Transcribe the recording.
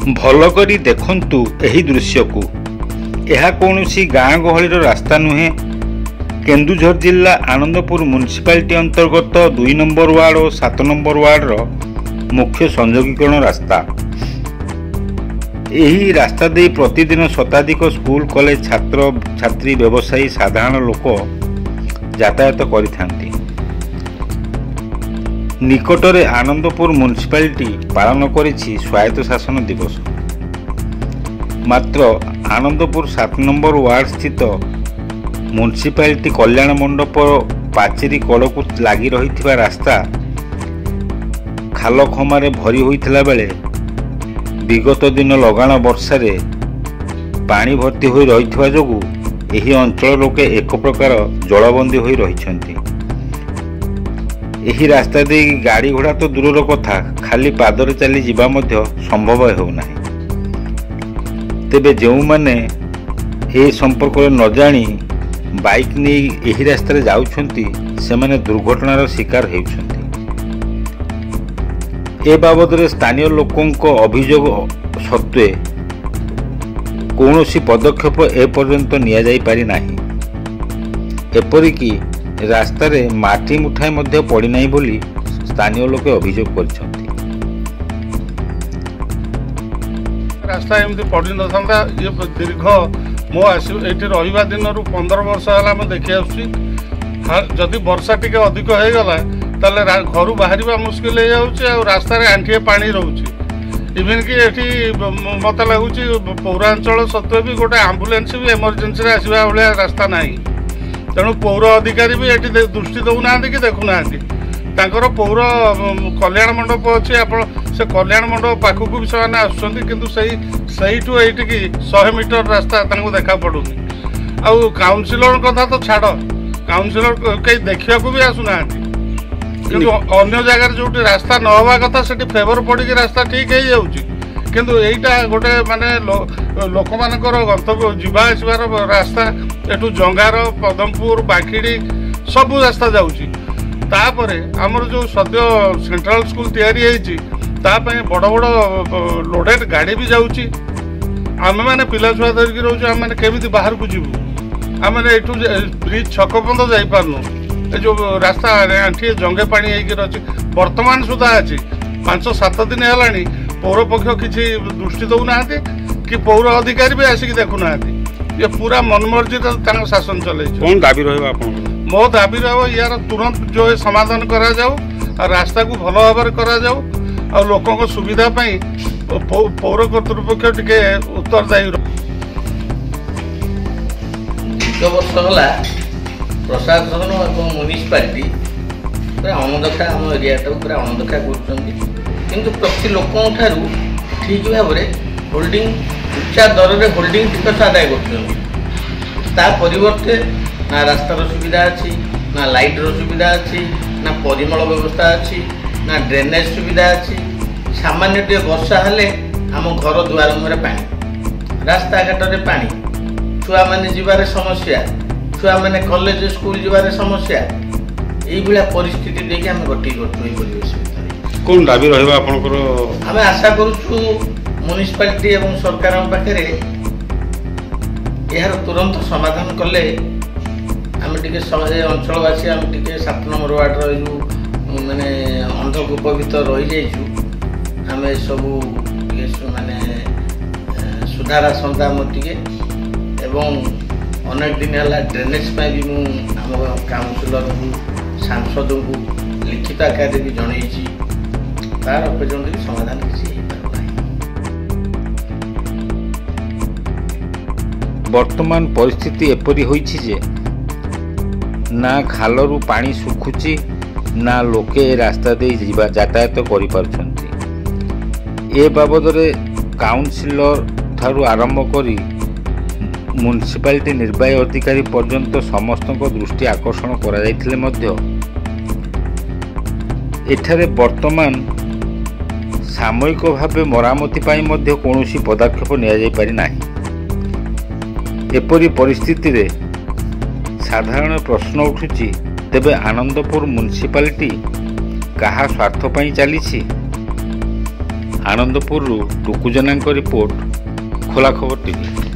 भल करी देखंतु एही दृश्य को। यह कौनसी गाँ गहलीर रास्ता नुहे। केन्दुझर जिला आनंदपुर म्युनिसिपालिटी अंतर्गत 2 नंबर वार्ड और 7 नंबर वार्डर मुख्य संयोगीकरण रास्ता। यही रास्ता दे प्रतिदिन शताधिक स्कूल कॉलेज छात्र छात्री व्यवसायी साधारण लोक यातायात करिथांती। निकटरे आनंदपुर म्युनिसिपालिटी पालन करिछि स्वायत्त शासन दिवस। मात्र आनंदपुर 7 नंबर वार्ड स्थित म्युनिसिपालिटी कल्याण मंडप पाचेरी कड़कू लगी रही रास्ता खाल खमारे भरी होइथिला बेले विगत दिन लगाण वर्षा पानी भर्ती होई रहिथिबा जोगु एही अंचल लोके एक प्रकार जलबंदी होई रहिछंती। एही रास्ता दे गाड़ी घोड़ा तो दूरर कथा खाली पादरे चली जीवा मध्य संभव हेउना। तेबे जो माने ए संपर्क न जानी बाइक नहीं एही रास्ता रे जाउछंती से माने दुर्घटनार शिकार हेउछंती। ए बाबद रे स्थानीय लोकंको अभियोग सत्वे कौनसी पदक्षेप एपर्यंत निया जाई पारि नाही। एपरिकी रास्ता रे माटी मुठाई मध्य पड़ी नाही बोली स्थानीय लोक अभियोग करछंती। रास्ता एमती पड़ी न था ये दीर्घ मो आसी एठी रहिबा दिन 15 वर्ष है मैं देखी आसुची। जदि वर्षा टिके अधिक हो गला ताले घर बाहर मुस्किल हो जाउची और रास्ता रे आंठिए पानी रहउची। इवन कि एठी मत लगुची पौरांचल सत्वे भी गोटे आम्बुलेंस भी इमरजेंसी रे आसीबा भलिया रास्ता नाही। तेणु पौर अधिकारी भी एठी दृष्टि दउना कि देखुना तांकर पौर कल्याण मंडप अच्छे आप से कल्याण मंडप पाखक भी से आसुँच किंतु सहीठू एठिकी 100 मीटर रास्ता देखा पड़ुनी। आउ काउंसिलर कथा तो छाड़ काउंसिलर कई देखा भी आसुना किंतु अन्य जगह जो रास्ता न हवा कथा से फेवर पड़ी रास्ता ठीक हो जाऊँगी किंतु एटा गोटे माने लोक मानकर गंतव्य जीवा आसबार रास्ता एठू जंगार पदमपुर बाखिड़ी सब रास्ता जाऊँगी। तापरे आमर जो सद्य सेंट्रल स्कूल तैयारी होती बड़ बड़ लोडेड गाड़ी भी जाऊँगी। आम मैंने पिला छुआ धरिकी रोचे आम मैंने केमी बाहर को जीवु आम मैंने एठू ब्रिज छक पर्यंत जापारनु। ए जो रास्ता आंठी जंगे पानी होगी बर्तमान सुधा अच्छी 5-7 दिन है पौर पक्ष किसी दृष्टि दौना कि पौर अधिकारी भी आसिक देखुना। ये पूरा मनमर्जी शासन चले। कौन दाबी रहा मो दाबी रहा यार तुरंत जो है समाधान करा जाऊ और रास्ता को भल भाव करा जाऊ और लोकों को सुविधा पाई पौर कर्तृपक्ष टिके उत्तरदायी। वर्ष है प्रशासन और म्युनिसिपालिटी पूरा अणदेखा आम एरिया पूरा अणदेखा कर प्रति लोकों ठारू ठीक भाव में होल्डिंग उच्चा दर में होल्डिंग टिकस आदाय करवर्ते ना रास्तार सुविधा अच्छी ना लाइटर सुविधा अच्छी ना परिमल व्यवस्था अच्छी ना ड्रेनेज सुविधा अच्छी। सामान्य टे वर्षा हेले आम घर दुआर मुहर पानी रास्ता घाट में पानी छुआ मैंने जीवार समस्या छुआ मैंने कॉलेज स्कूल जीवार समस्या यही परिस्थिति देखिए आम गति करवेश भितर कौन दाबी रहा आम आशा करुचु म्युनिसिपालिटी और सरकार पाखे यार तुरंत समाधान कले आम टे अंचलवासी आम टे 7 नंबर वार्डर जो मैंने अंधकूप भर रही जाइए आम सब माने सुधार आसंता टे अनेक दिन है ड्रेनेज भी मुझे काउंसिलर को सांसद को लिखित आकार भी जनई तार पर्यटन भी समाधान किसी वर्तमान परिस्थिति एपरी होइछि जे ना खालरू पानी सुखुची ना लोके रास्ता दे जीवा यातायात करि पारछंती। ए बाबद रे काउंसिलर ठारू आरंभ करी म्युनिसिपालिटी निर्वाही अधिकारी पर्यंत समस्त दृष्टि आकर्षण करा जाइथिले मध्य एठारे वर्तमान सामयिक भाव मरामती पाई मध्य कौनसी पदक्षेप निया जाई पारि नाही। एपरी परिस्थिति रे साधारण प्रश्न उठुची तेबे आनंदपुर म्युनिसिपालिटी कहा स्वार्थ पाई चली ଆନନ୍ଦପୁରରୁ ଟୁକୁ ଜେନାଙ୍କ ରିପୋର୍ଟ, ଖୋଲା ଖବର ଟିଭି।